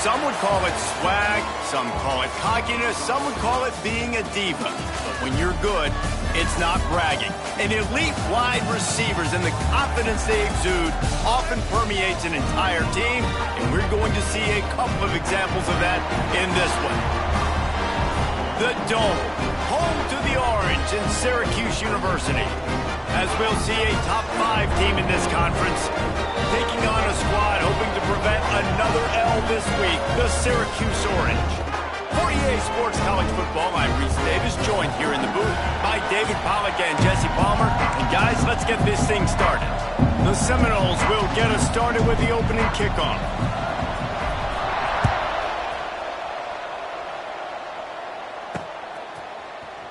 Some would call it swag, some call it cockiness, some would call it being a diva. But when you're good, It's not bragging. And elite wide receivers and the confidence they exude often permeates an entire team, and we're going to see a couple of examples of that in this one. The Dome, home to the Orange and Syracuse University. As we'll see a top-5 team in this conference, taking on a squad hoping to prevent another L this week, the Syracuse Orange. For EA Sports College Football, I'm Reese Davis, joined here in the booth by David Pollack and Jesse Palmer. And guys, let's get this thing started. The Seminoles will get us started with the opening kickoff.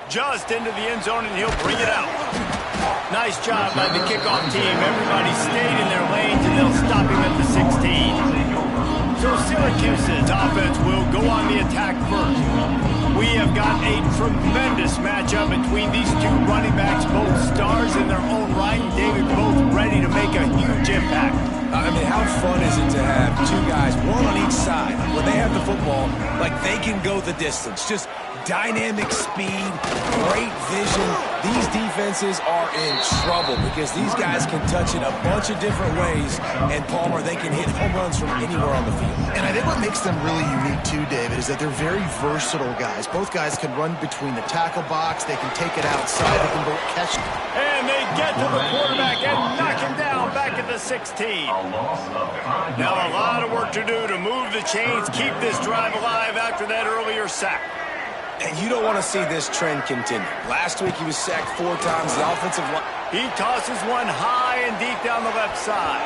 Just into the end zone, and he'll bring it out. Nice job by the kickoff team. Everybody stayed in their lanes, and they'll stop him at the 16. So Syracuse's offense will go on the attack first. We have got a tremendous matchup between these two running backs, both stars in their own right. David, both ready to make a huge impact. I mean, how fun is it to have two guys, one on each side, when they have the football, like they can go the distance. Just dynamic speed, great vision. These defenses are in trouble because these guys can touch it a bunch of different ways, and Palmer, they can hit home runs from anywhere on the field. And I think what makes them really unique too, David, is that they're very versatile guys. Both guys can run between the tackle box, they can take it outside, they can both catch. And they get to the quarterback and knock him down back at the 16. Now a lot of work to do to move the chains, keep this drive alive after that earlier sack. And you don't want to see this trend continue. Last week he was sacked 4 times. The offensive line. He tosses one high and deep down the left side.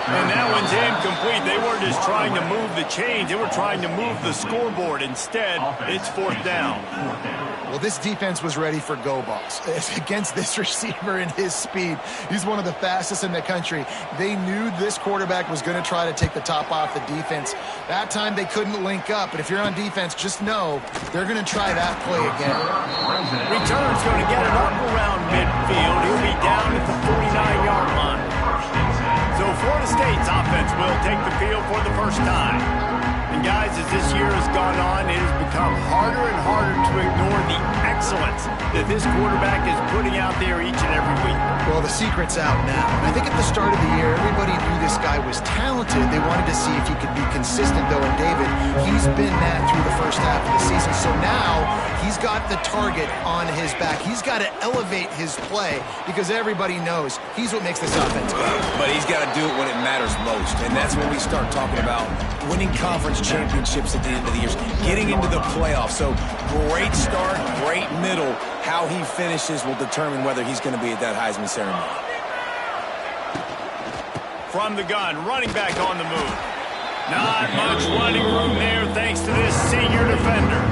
And that one's incomplete. They weren't just trying to move the chains. They were trying to move the scoreboard. Instead, it's 4th down. Well, this defense was ready for go balls. Against this receiver and his speed, he's one of the fastest in the country. They knew this quarterback was going to try to take the top off the defense. That time they couldn't link up, but if you're on defense, just know they're going to try that play again. Return's going to get it up around midfield. He'll be down at the 49-yard line. So Florida State's offense will take the field for the first time. And guys, as this year has gone on, it has become harder and harder to ignore the excellence that this quarterback is putting out there each and every week. Well, the secret's out now. And I think at the start of the year, everybody knew this guy was talented. They wanted to see if he could be consistent, though. And David, he's been that through the first half of the season. So now he's got the target on his back. He's got to elevate his play because everybody knows he's what makes this offense go. But he's got to do it when it matters most. And that's when we start talking about winning conference championships at the end of the year, getting into the playoffs. So great start, great middle. How he finishes will determine whether he's going to be at that Heisman ceremony. From the gun, running back on the move. Not much running room there thanks to this senior defender.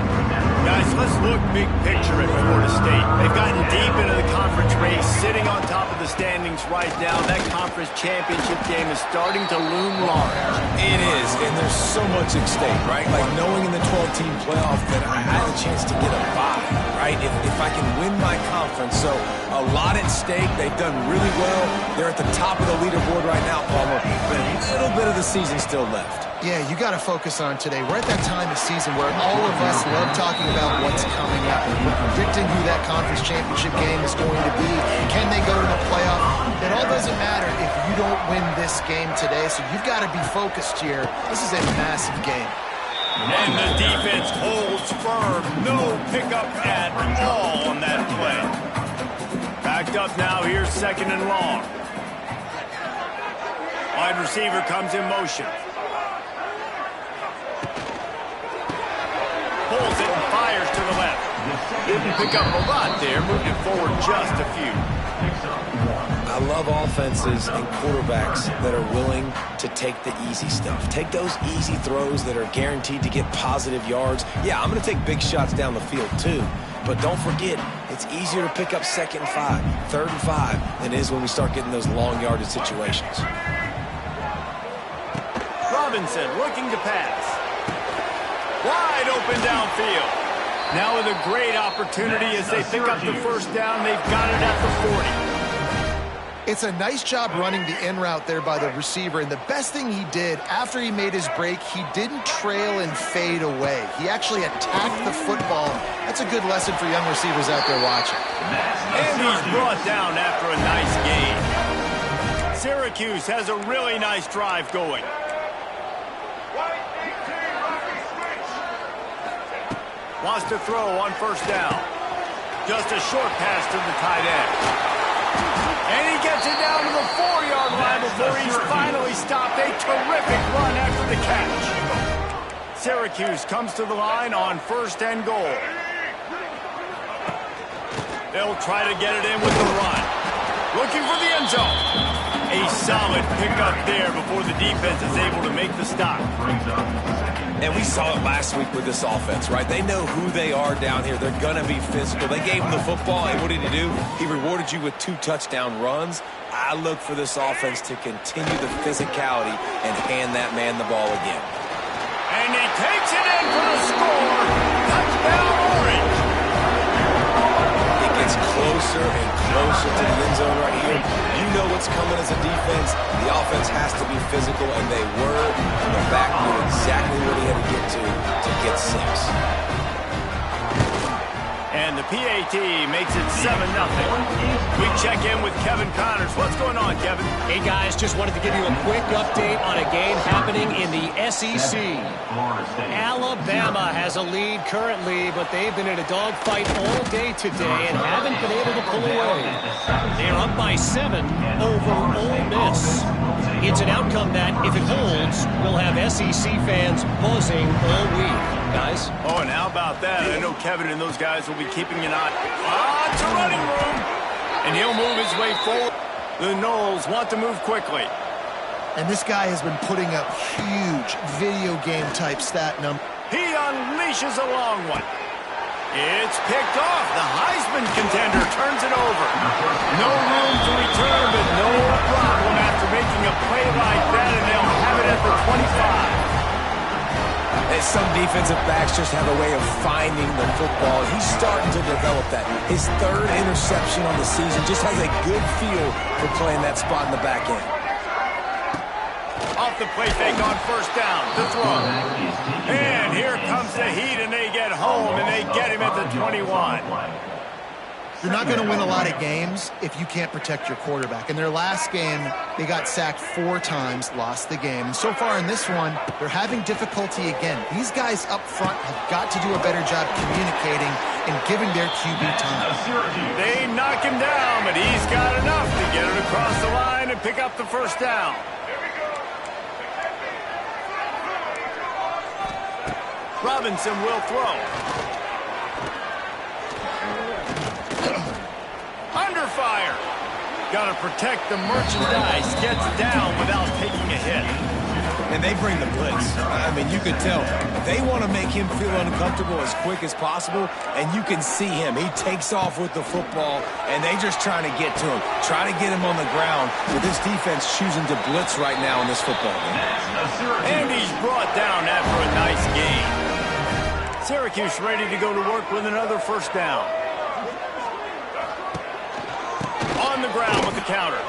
Guys, let's look big picture at Florida State. They've gotten deep into the conference race, sitting on top of the standings right now. That conference championship game is starting to loom large. It is, and there's so much at stake, right? Like knowing in the 12-team playoff that I have a chance to get a bye, right? If I can win my conference. So a lot at stake. They've done really well. They're at the top of the leaderboard right now, Palmer. But a little bit of the season still left. Yeah, you got to focus on today. We're at that time of season where all of us love talking about what's coming up. We're predicting who that conference championship game is going to be. Can they go to the playoff? It all doesn't matter if you don't win this game today, so you've got to be focused here. This is a massive game. And the defense holds firm. No pickup at all on that play. Backed up now. Here's 2nd and long. Wide receiver comes in motion. Pulls it and fires to the left. Didn't pick up a lot there. Moved it forward just a few. I love offenses and quarterbacks that are willing to take the easy stuff. Take those easy throws that are guaranteed to get positive yards. Yeah, I'm going to take big shots down the field too. But don't forget, it's easier to pick up 2nd and 5, 3rd and 5 than it is when we start getting those long yardage situations. Robinson looking to pass. Wide open downfield. Now with a great opportunity as they pick up the 1st down. They've got it at the 40. It's a nice job running the in route there by the receiver, and the best thing he did after he made his break, he didn't trail and fade away. He actually attacked the football. That's a good lesson for young receivers out there watching. And he's brought down after a nice gain. Syracuse has a really nice drive going. Wants to throw on first down. Just a short pass to the tight end. And he gets it down to the 4-yard line before he's finally stopped. A terrific run after the catch. Syracuse comes to the line on first and goal. They'll try to get it in with the run. Looking for the end zone. A solid pickup there before the defense is able to make the stop. And we saw it last week with this offense, right? They know who they are down here. They're going to be physical. They gave him the football, and what did he do? He rewarded you with 2 touchdown runs. I look for this offense to continue the physicality and hand that man the ball again. And he takes it in for the score. Touchdown, Orange. It gets closer and closer to the end zone right here. You know what's coming as a defense. The offense has to be physical, and they were. And the back knew exactly what he had to get 6. And the PAT makes it 7-0. We check in with Kevin Connors. What's going on, Kevin? Hey, guys, just wanted to give you a quick update on a game happening in the SEC. Alabama has a lead currently, but they've been in a dogfight all day today and haven't been able to pull away. They're up by 7 over Ole Miss. It's an outcome that, if it holds, will have SEC fans buzzing all week. Guys? Oh, and how about that? I know Kevin and those guys will be keeping an eye. It's a running room. And he'll move his way forward. The Noles want to move quickly. And this guy has been putting up huge video game type stat numbers. He unleashes a long one. It's picked off. The Heisman contender turns it over. No room to return, but no problem after making a play like that, and they'll have it at the 25. And some defensive backs just have a way of finding the football. He's starting to develop that. His 3rd interception on the season just has a good feel for playing that spot in the back end. Off the play fake on first down. The throw. And here comes the Heat, and they get home, and they get him at the 21. You're not going to win a lot of games if you can't protect your quarterback. In their last game, they got sacked 4 times, lost the game. And so far in this one, they're having difficulty again. These guys up front have got to do a better job communicating and giving their QB time. They knock him down, but he's got enough to get it across the line and pick up the first down. Robinson will throw. Under fire. Got to protect the merchandise. Gets down without taking a hit. And they bring the blitz. I mean, you can tell. They want to make him feel uncomfortable as quick as possible, and you can see him. He takes off with the football, and they just trying to get to him. Try to get him on the ground, with this defense choosing to blitz right now in this football game. And he's brought down after a nice gain. Syracuse ready to go to work with another first down. On the ground with the counter.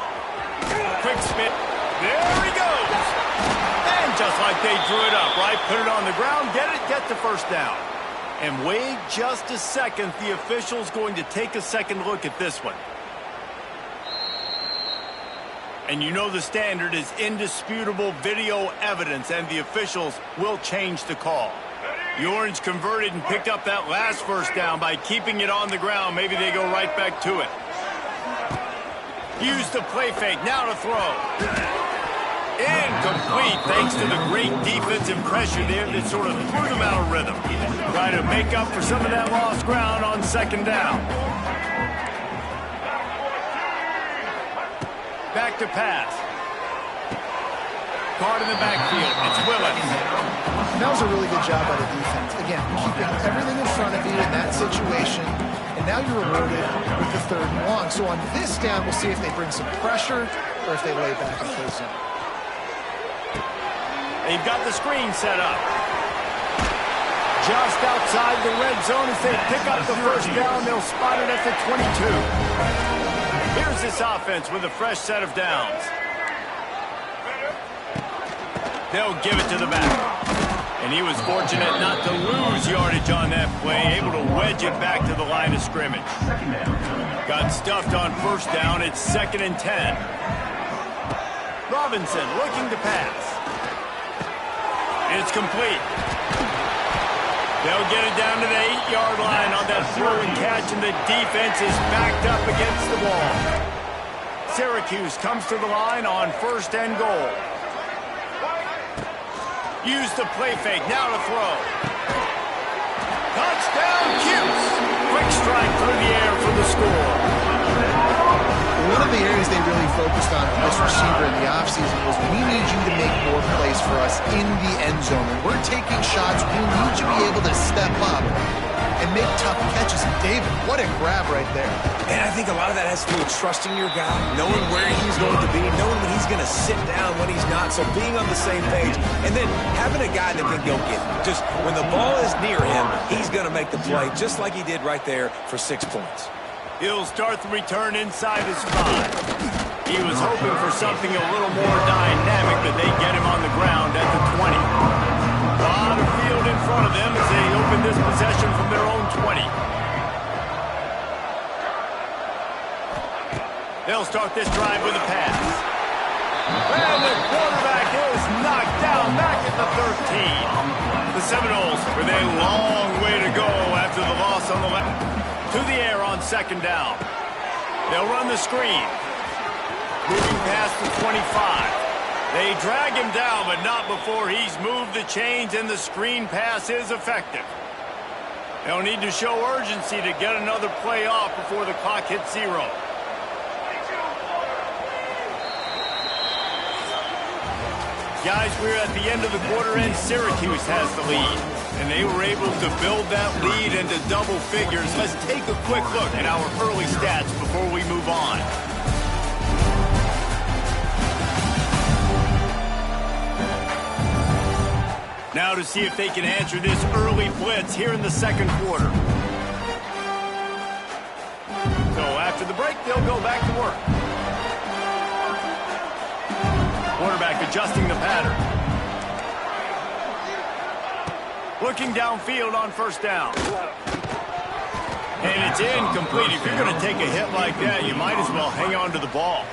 Quick spin. There he goes. And just like they drew it up, right? Put it on the ground, get the first down. And wait just a second. The official's going to take a second look at this one. And you know the standard is indisputable video evidence, and the officials will change the call. The Orange converted and picked up that last first down by keeping it on the ground. Maybe they go right back to it. Use the play fake. Now to throw. Incomplete thanks to the great defensive pressure there that sort of threw them out of rhythm. Try to make up for some of that lost ground on second down. Back to pass. Card in the backfield. It's Willis. That was a really good job by the defense. Again, keeping everything in front of you in that situation, and now you're rewarded with the 3rd and long. So on this down, we'll see if they bring some pressure or if they lay back and play zone. They've got the screen set up. Just outside the red zone as they pick up the first down. They'll spot it at the 22. Here's this offense with a fresh set of downs. They'll give it to the back. And he was fortunate not to lose yardage on that play, able to wedge it back to the line of scrimmage. Got stuffed on first down. It's 2nd and 10. Robinson looking to pass. It's complete. They'll get it down to the 8-yard line on that throw and catch, and the defense is backed up against the wall. Syracuse comes to the line on 1st and goal. Use the play fake, now to throw. Touchdown, Cuse. Quick strike through the air for the score. One of the areas they really focused on for this receiver in the offseason was, we need you to make more plays for us in the end zone. When we're taking shots, we need you to be able to step up and make tough catches. And David, what a grab right there. And I think a lot of that has to do with trusting your guy, knowing where he's going to be, knowing when he's going to sit down, when he's not, so being on the same page, and then having a guy that can go get him. Just when the ball is near him, he's going to make the play, just like he did right there for 6 points. He'll start the return inside his 5. He was hoping for something a little more dynamic, but they get him on the ground at the 20. A lot of field in front of them as they open this possession from their own 20. They'll start this drive with a pass. And the quarterback is knocked down back at the 13. The Seminoles with a long way to go after the loss on the left. To the air on 2nd down. They'll run the screen. Moving past the 25. They drag him down, but not before he's moved the chains and the screen pass is effective. They'll need to show urgency to get another play off before the clock hits 0. Guys, we're at the end of the quarter, and Syracuse has the lead. And they were able to build that lead into double figures. Let's take a quick look at our early stats before we move on. Now to see if they can answer this early blitz here in the 2nd quarter. So after the break, they'll go back to work. Quarterback adjusting the pattern. Looking downfield on 1st down. And it's incomplete. If you're going to take a hit like that, you might as well hang on to the ball.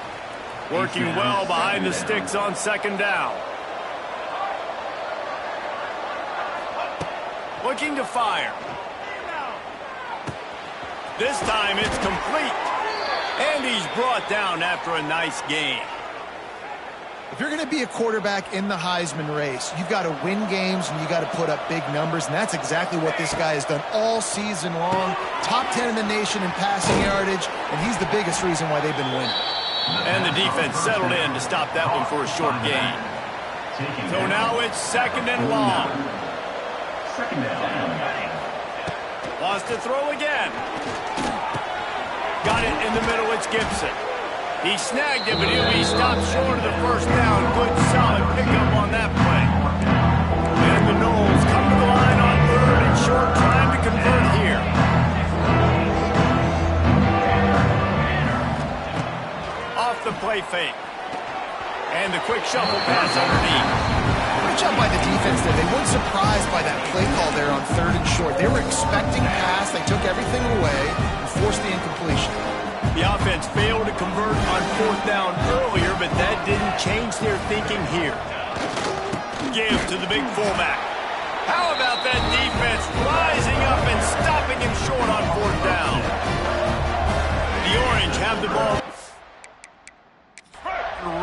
Working well behind the sticks on 2nd down. Looking to fire. This time it's complete. And he's brought down after a nice gain. If you're going to be a quarterback in the Heisman race, you've got to win games and you got to put up big numbers, and that's exactly what this guy has done all season long. Top 10 in the nation in passing yardage, and he's the biggest reason why they've been winning. And the defense settled in to stop that one for a short gain. So now it's 2nd and long. Wants to throw again. Got it in the middle, it's Gibson. He snagged it, but he'll be stopped short of the 1st down. Good, solid pickup on that play. And the Noles come to the line on 3rd and short. Time to convert here. Off the play fake. And the quick shuffle pass underneath. Great job by the defense there. They weren't surprised by that play call there on 3rd and short. They were expecting pass. They took everything away and forced the incompletion. The offense failed to convert on 4th down earlier, but that didn't change their thinking here. Give to the big fullback. How about that defense rising up and stopping him short on 4th down? The Orange have the ball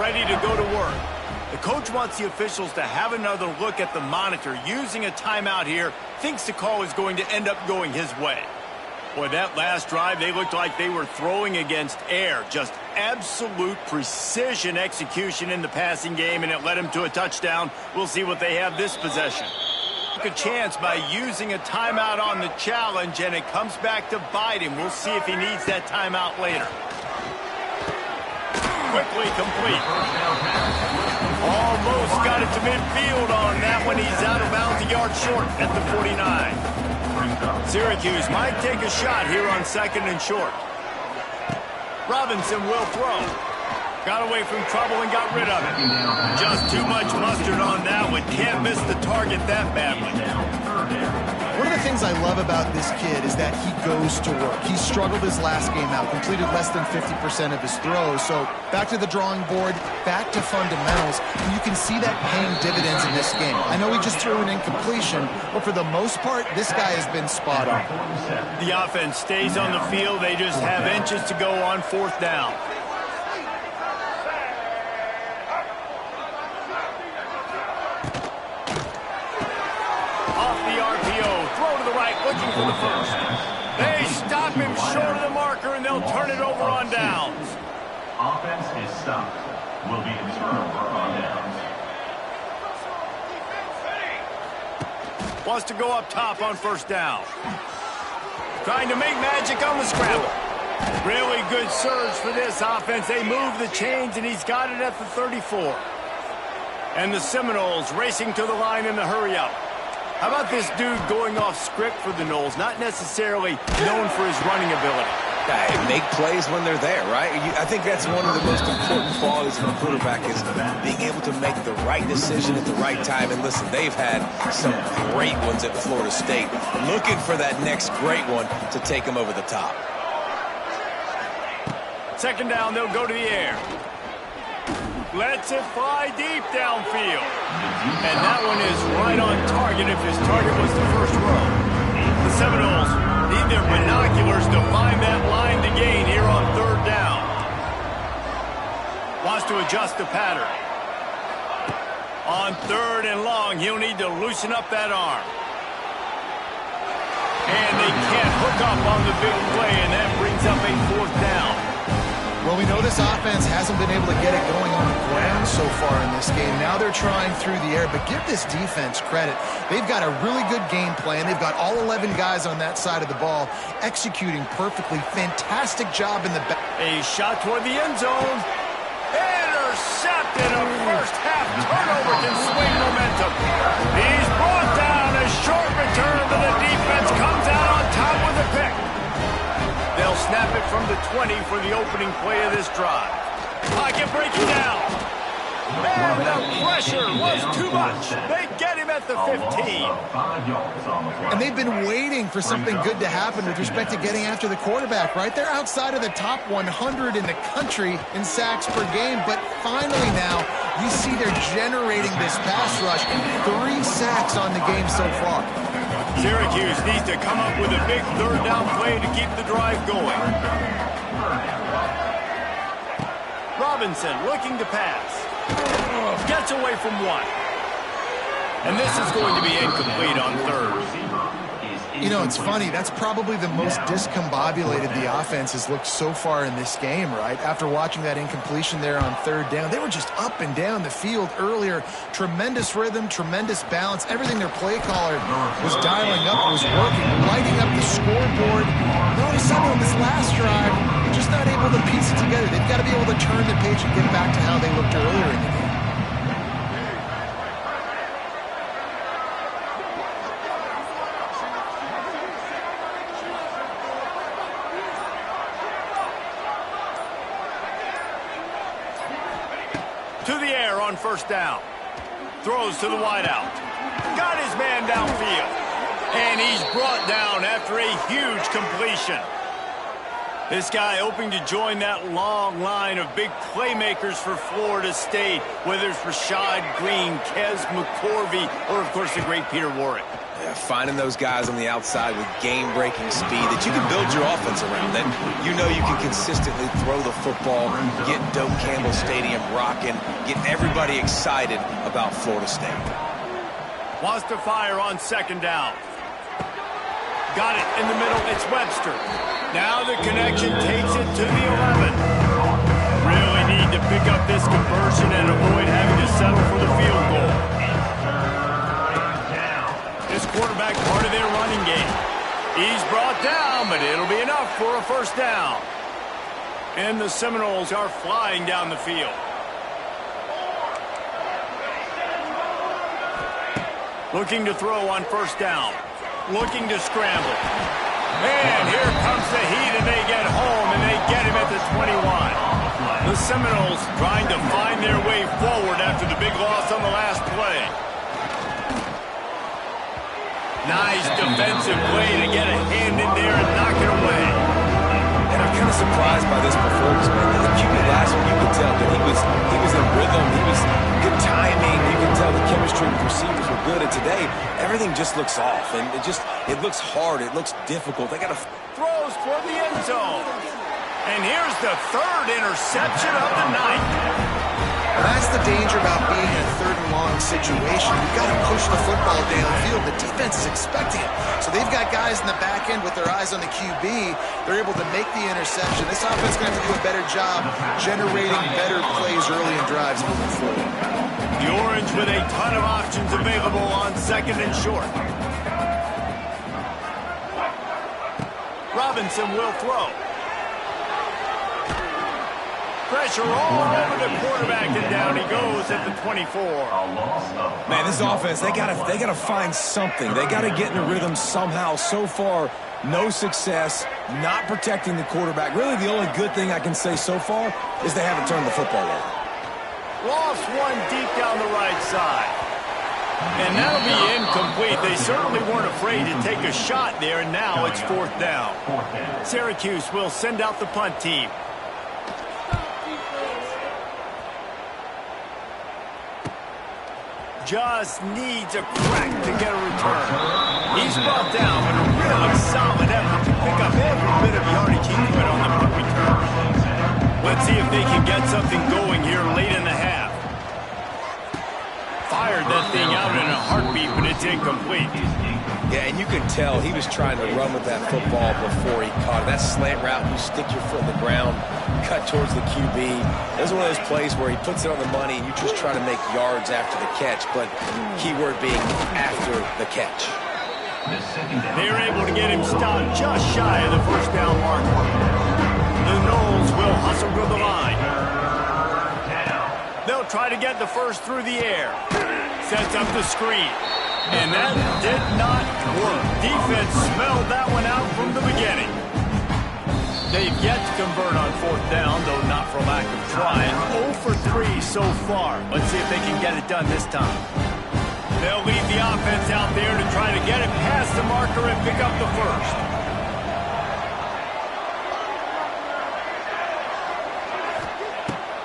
ready to go to work. The coach wants the officials to have another look at the monitor. Using a timeout here, thinks the call is going to end up going his way. Boy, that last drive, they looked like they were throwing against air. Just absolute precision execution in the passing game, and it led him to a touchdown. We'll see what they have this possession. Took a chance by using a timeout on the challenge, and it comes back to bite him. We'll see if he needs that timeout later. Quickly complete. Almost got it to midfield on that one. He's out of bounds, a yard short at the 49. Syracuse might take a shot here on 2nd and short. Robinson will throw. Got away from trouble and got rid of it. Just too much mustard on that one. Can't miss the target that badly. One of the things I love about this kid is that he goes to work. He struggled his last game out, completed less than 50% of his throws. So back to the drawing board, back to fundamentals, and you can see that paying dividends in this game. I know he just threw an incompletion, but for the most part, this guy has been spot on. The offense stays on the field. They just have inches to go on 4th down. Looking for the first. They stop him short of the marker, and they'll turn it over on downs. Offense is stopped. Will be a turnover on downs. Wants to go up top on 1st down. Trying to make magic on the scramble. Really good surge for this offense. They move the chains, and he's got it at the 34. And the Seminoles racing to the line in the hurry-up. How about this dude going off script for the Noles? Not necessarily known for his running ability. Make plays when they're there, right? I think that's one of the most important qualities of a quarterback is being able to make the right decision at the right time. And listen, they've had some great ones at Florida State. Looking for that next great one to take them over the top. 2nd down, they'll go to the air. Lets it fly deep downfield. And that one is right on target if his target was the first row. The Seminoles need their binoculars to find that line to gain here on 3rd down. Wants to adjust the pattern. On 3rd and long, he'll need to loosen up that arm. And they can't hook up on the big play, and that brings up a 4th down. Well, we know this offense hasn't been able to get it going on the ground so far in this game. Now they're trying through the air, but give this defense credit. They've got a really good game plan. They've got all 11 guys on that side of the ball executing perfectly. Fantastic job in the back. A shot toward the end zone. Intercepted. A first-half turnover can swing momentum. He's brought down. A short return, but the defense comes out on top with a pick. They'll snap it from the 20 for the opening play of this drive. Pocket breaking down. And the pressure was too much. They get him at the 15. And they've been waiting for something good to happen with respect to getting after the quarterback, right? They're outside of the top 100 in the country in sacks per game, but finally now you see they're generating this pass rush. 3 sacks on the game so far. Syracuse needs to come up with a big 3rd down play to keep the drive going. Robinson looking to pass. Gets away from 1. And this is going to be incomplete on 3rd. You know, it's funny. That's probably the most discombobulated the offense has looked so far in this game, right? After watching that incompletion there on 3rd down, they were just up and down the field earlier. Tremendous rhythm, tremendous balance. Everything their play caller was dialing up was working, lighting up the scoreboard. And all of a sudden on this last drive, they're just not able to piece it together. They've got to be able to turn the page and get back to how they looked earlier in the game. To the air on 1st down. Throws to the wideout. Got his man downfield. And he's brought down after a huge completion. This guy hoping to join that long line of big playmakers for Florida State, whether it's Rashad Green, Kez McCorvey, or, of course, the great Peter Warrick. Yeah, finding those guys on the outside with game-breaking speed that you can build your offense around, that you know you can consistently throw the football, get Doak Campbell Stadium rocking, get everybody excited about Florida State. Wants to fire on 2nd down. Got it in the middle. It's Webster. Now the connection takes it to the 11. Really need to pick up this conversion and avoid having to settle for the field goal. This quarterback part of their running game. He's brought down, but it'll be enough for a 1st down. And the Seminoles are flying down the field. Looking to throw on 1st down. Looking to scramble. And here comes the heat, and they get home, and they get him at the 21. The Seminoles trying to find their way forward after the big loss on the last play. Nice defensive play to get a hand in there and knock it away. And I'm kind of surprised by this performance, man. The QB last week, you could tell that he was in rhythm. He was good timing. You can tell the chemistry with receivers were good. And today, everything just looks off. And it looks hard. It looks difficult. They got to throws for the end zone. And here's the third interception of the night. Well, that's the danger about being in a third and long situation. You've got to push the football downfield. The defense is expecting it. So they've got guys in the back end with their eyes on the QB. They're able to make the interception. This offense is going to have to do a better job generating better plays early in drives moving forward. The Orange with a ton of options available on second and short. Robinson will throw. Pressure all over the quarterback, and down he goes at the 24. Man, this offense, they gotta find something. They gotta get in a rhythm somehow. So far, no success, not protecting the quarterback. Really, the only good thing I can say so far is they haven't turned the football over. Lost one deep down the right side. And that'll be incomplete. They certainly weren't afraid to take a shot there, and now it's fourth down. Syracuse will send out the punt team. Just needs a crack to get a return. He's brought down, but a really solid effort to pick up every bit of yardage he could on the punt return. Let's see if they can get something going here late in the half. Fired that thing out in a heartbeat, but it's incomplete. Yeah, and you can tell he was trying to run with that football before he caught it. That slant route, you stick your foot in the ground, cut towards the QB. It was one of those plays where he puts it on the money and you just try to make yards after the catch, but keyword being after the catch. They were able to get him stopped just shy of the first down mark. The Noles will hustle to the line. They'll try to get the first through the air. Sets up the screen. And that did not work. Defense smelled that one out from the beginning. They've yet to convert on fourth down, though not for lack of trying. 0 for 3 so far. Let's see if they can get it done this time. They'll lead the offense out there to try to get it past the marker and pick up the first.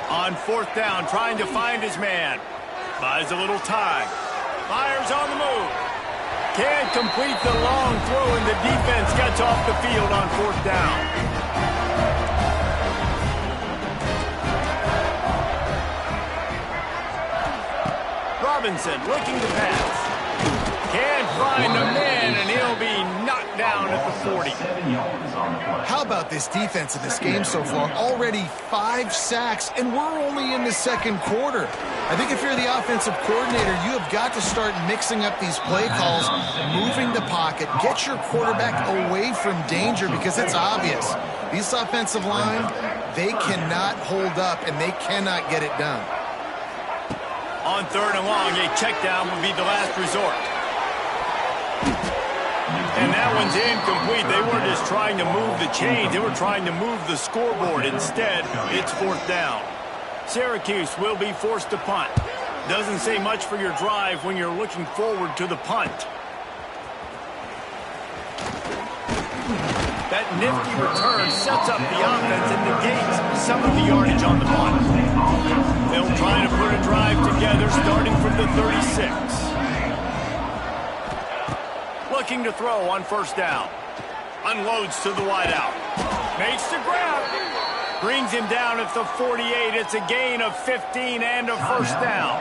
On fourth down, trying to find his man. Buys a little time. Fires on the move. Can't complete the long throw, and the defense gets off the field on fourth down. Robinson looking to pass. Can't find the man, and he'll be knocked down at the 40. How about this defense in this game so far? Already 5 sacks, and we're only in the second quarter. I think if you're the offensive coordinator, you have got to start mixing up these play calls, moving the pocket, get your quarterback away from danger, because it's obvious. This offensive line, they cannot hold up, and they cannot get it done. On third and long, a check down would be the last resort. And that one's incomplete. They weren't just trying to move the chains. They were trying to move the scoreboard. Instead, it's fourth down. Syracuse will be forced to punt. Doesn't say much for your drive when you're looking forward to the punt. That nifty return sets up the offense and negates some of the yardage on the punt. They'll try to put a drive together starting from the 36. Looking to throw on first down. Unloads to the wideout. Makes the grab. Brings him down at the 48. It's a gain of 15 and a first down.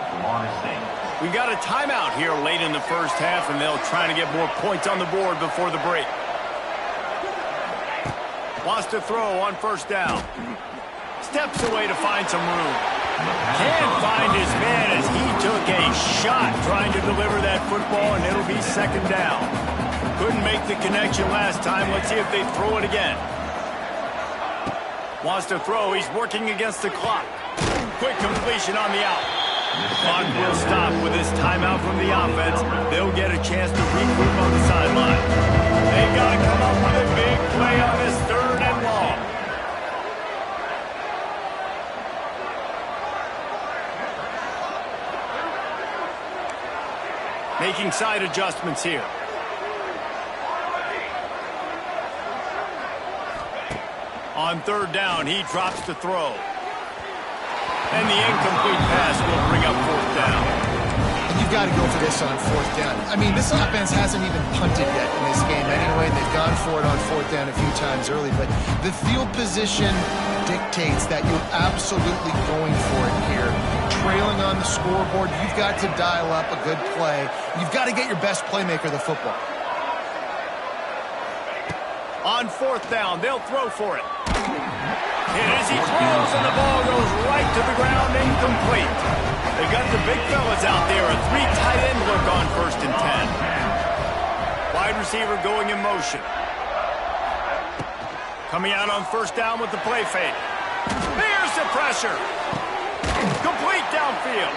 We've got a timeout here late in the first half, and they'll try to get more points on the board before the break. Wants to throw on first down. Steps away to find some room. Can't find his man as he took a shot trying to deliver that football, and it'll be second down. Couldn't make the connection last time. Let's see if they throw it again. Wants to throw. He's working against the clock. Quick completion on the out. Clock will stop with this timeout from the offense. They'll get a chance to regroup on the sideline. They got to come up with a big play on this 3rd and long. Making side adjustments here. On 3rd down, he drops to throw. And the incomplete pass will bring up 4th down. And you've got to go for this on 4th down. I mean, this offense hasn't even punted yet in this game anyway, and they've gone for it on 4th down a few times early. But the field position dictates that you're absolutely going for it here. Trailing on the scoreboard, you've got to dial up a good play. You've got to get your best playmaker the football. On 4th down, they'll throw for it. And as he throws, and the ball goes right to the ground, incomplete. They got the big fellas out there, a 3 tight end look on 1st and 10. Wide receiver going in motion. Coming out on 1st down with the play fake. There's the pressure. Complete downfield.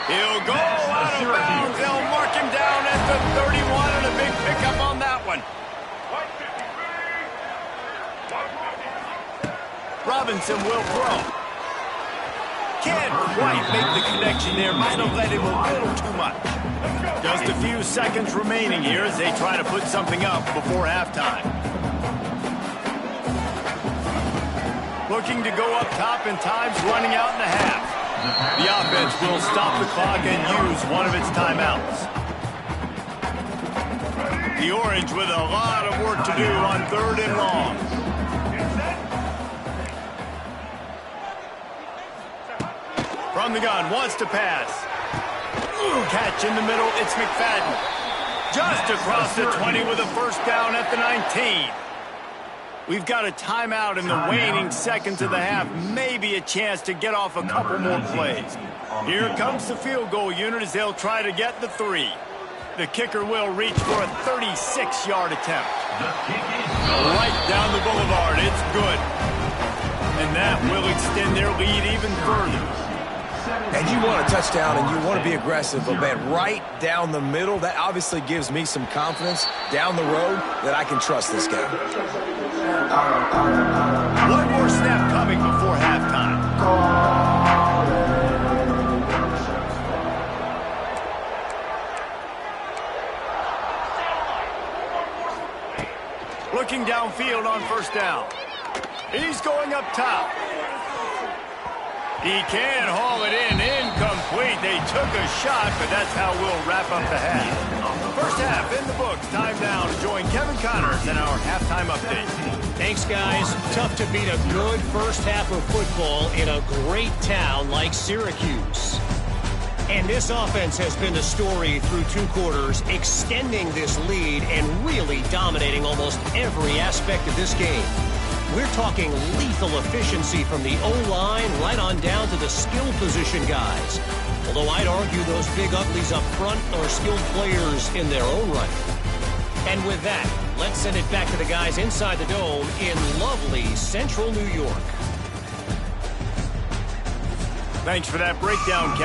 He'll go out of bounds. They'll mark him down at the 31, and a big pickup on that one. Robinson will throw. Can't quite make the connection there. Might have let him a little too much. Just a few seconds remaining here as they try to put something up before halftime. Looking to go up top, and time's running out in the half. The offense will stop the clock and use one of its timeouts. The Orange with a lot of work to do on 3rd and long. From the gun, wants to pass. Catch in the middle, it's McFadden. Just across the 20 with a 1st down at the 19. We've got a timeout in the waning seconds of the half. Maybe a chance to get off a couple more plays. Here comes the field goal unit as they'll try to get the 3. The kicker will reach for a 36-yard attempt. Right down the boulevard, it's good. And that will extend their lead even further. And you want a touchdown and you want to be aggressive, but man, right down the middle, that obviously gives me some confidence down the road that I can trust this guy. One more snap coming before halftime. Looking downfield on 1st down. He's going up top. He can haul it in, incomplete. They took a shot, but that's how we'll wrap up the half. 1st half in the books. Time now to join Kevin Connors in our halftime update. Thanks, guys. Tough to beat a good 1st half of football in a great town like Syracuse. And this offense has been the story through 2 quarters, extending this lead and really dominating almost every aspect of this game. We're talking lethal efficiency from the O-line right on down to the skill position guys. Although I'd argue those big uglies up front are skilled players in their own right. And with that, let's send it back to the guys inside the dome in lovely central New York. Thanks for that breakdown, Kevin.